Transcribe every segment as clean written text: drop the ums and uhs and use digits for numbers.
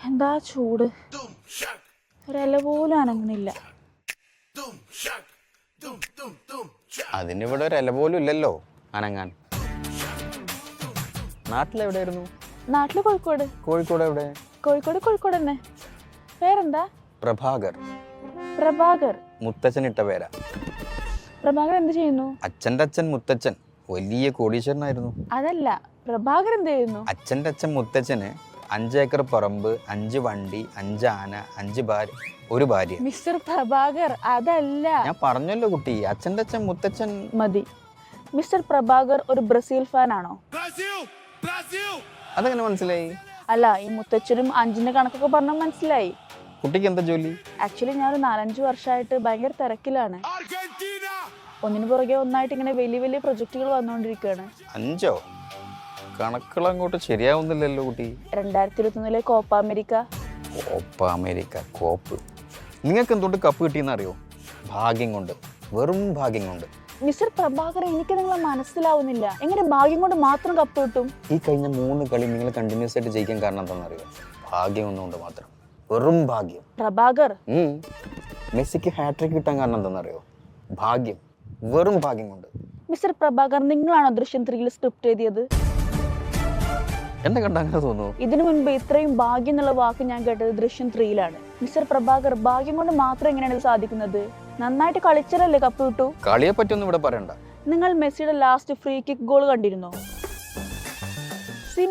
എന്താ ചൂട്, ഒരില പോലും അനങ്ങണില്ല. അതിനിവിടെ ഒരു ഇല പോലും ഇല്ലല്ലോ അനങ്ങാൻ. നാട്ടിലെവിടെയായിരുന്നു? നാട്ടില് കോഴിക്കോട്. കോഴിക്കോട് എവിടെ? കോഴിക്കോട് തന്നെ. പേരെന്താ? പ്രഭാകർ. പ്രഭാകർ മുത്തച്ഛൻ ഇട്ട പേരാ. പ്രഭാകർ എന്ത് ചെയ്യുന്നു? അച്ഛൻ്റെ അച്ഛൻ മുത്തച്ഛൻ വലിയ കോടീശ്വരനായിരുന്നു. അതല്ല, പ്രഭാകർ എന്ത് ചെയ്യുന്നു? അച്ഛൻ്റെ അച്ഛൻ മുത്തച്ഛന് 5 ഏക്കർ പറമ്പ്, 5 വണ്ടി, 5 ആന, 5 ഭാര്യ, 1 ഭാര്യ. മിസ്റ്റർ പ്രഭാകർ അതല്ല. ഞാൻ പറഞ്ഞല്ലോ കുട്ടി, അച്ഛൻ്റെ അച്ഛൻ മുത്തച്ഛൻ. മതി. മിസ്റ്റർ പ്രഭാകർ ഒരു ബ്രസീൽ ഫാൻ ആണോ? അതെങ്ങനെ മനസ്സിലായി? അല്ല, ഈ മുത്തച്ഛനും 5ന്റെ കണക്കൊക്കെ പറഞ്ഞാൽ മനസ്സിലായി. കുട്ടിക്ക് എന്താ ജോലി? ആക്ച്വലി ഞാനൊരു 4-5 വർഷമായിട്ട് ഭയങ്കര തിരക്കിലാണ്. ഒന്നിനു പുറകെ ഒന്നായിട്ട് ഇങ്ങനെ വലിയ വലിയ പ്രൊജക്ടുകൾ വന്നുകൊണ്ടിരിക്കുകയാണ്. 5? കണക്കുകൾ അങ്ങോട്ട് ശരിയാവുന്നില്ലല്ലോ കുട്ടി. 2021 കോപ്പ അമേരിക്ക. കോപ്പ്. നിങ്ങൾക്ക് എന്തുകൊണ്ട് കപ്പ് കിട്ടിയെന്ന് അറിയോ? ഭാഗ്യം കൊണ്ട്, വെറും ഭാഗ്യം കൊണ്ട്. മിസ്റ്റർ പ്രഭാകർ, എനിക്ക് നിങ്ങളെ മനസ്സിലാവുന്നില്ല. എങ്ങനെ ഭാഗ്യം കൊണ്ട് മാത്രം കപ്പ് കിട്ടും? ഈ കഴിഞ്ഞ 3 കളി നിങ്ങൾ കണ്ടിന്യൂസ് ആയിട്ട് ജയിക്കാൻ കാരണം എന്താണെന്നറിയോ? ഭാഗ്യം ഒന്നുകൊണ്ട് മാത്രം, വെറും ഭാഗ്യം. പ്രഭാകർ, മെസ്സിക്ക് ഹാട്രിക് കിട്ടാൻ കാരണം എന്താണെന്നറിയോ? ഭാഗ്യം, വെറും ഭാഗ്യം കൊണ്ട്. മിസ്റ്റർ പ്രഭാകർ, നിങ്ങളാണോ ദൃശ്യം 3 സ്ക്രിപ്റ്റ് എഴുതിയത്? എന്നെ കണ്ട അങ്ങനെ തോന്നുന്നു? ഇതിനു മുൻപ് ഇത്രയും ഭാഗ്യം എന്നുള്ള വാക്ക് ഞാൻ കേട്ടത് ദൃശ്യം 3 മിസ്റ്റർ പ്രഭാകർ, ഭാഗ്യം കൊണ്ട് മാത്രം എങ്ങനെയാണ് ഇത് സാധിക്കുന്നത്? നന്നായിട്ട് കളിച്ചാലല്ലേ കപ്പ് കിട്ടൂ. കളിയെ പറ്റിയൊന്നും ഇവിടെ പറയണ്ട. നിങ്ങൾ മെസ്സിയുടെ ലാസ്റ്റ് ഫ്രീ കിക്ക് ഗോൾ കണ്ടിരുന്നോ?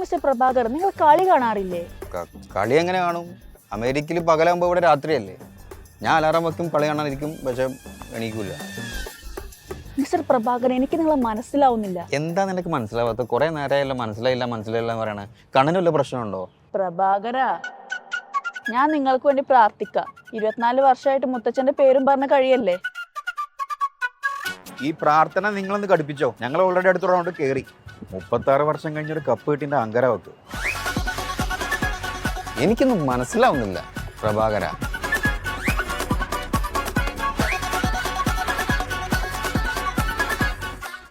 മിസ്റ്റർ പ്രഭാകർ, നിങ്ങൾ കളി കാണാറില്ലേ? കളി എങ്ങനെ കാണും? അമേരിക്കയിൽ പകലാകുമ്പോൾ ഇവിടെ രാത്രിയല്ലേ. ഞാൻ അലാറം വെക്കും, കളി കാണാനിരിക്കും, പക്ഷെ എണീക്കൂല. മിസ്റ്റർ പ്രഭാകർ, എനിക്ക് നിങ്ങളെ മനസ്സിലാവുന്നില്ല. എന്താ നിനക്ക് മനസ്സിലാവാത്ത? കുറെ നേരമായല്ല മനസ്സിലായില്ല പറയണേ. കണ്ണിന് വല്ല പ്രശ്നമുണ്ടോ? പ്രഭാകര, ഞാൻ നിങ്ങൾക്ക് വേണ്ടി പ്രാർത്ഥിക്കാം. 24 വർഷമായിട്ട് മുത്തച്ഛന്റെ പേരും പറഞ്ഞ കഴിയല്ലേ. ഈ പ്രാർത്ഥന നിങ്ങളൊന്ന് കടുപ്പിച്ചോ. ഞങ്ങൾ ഓൾറെഡി അടുത്ത റൗണ്ട് കയറി. 36 വർഷം കഴിഞ്ഞൊരു കപ്പ് കിട്ടിന്റെ അങ്കര വെക്ക്. എനിക്കൊന്നും മനസ്സിലാവുന്നില്ല പ്രഭാകര.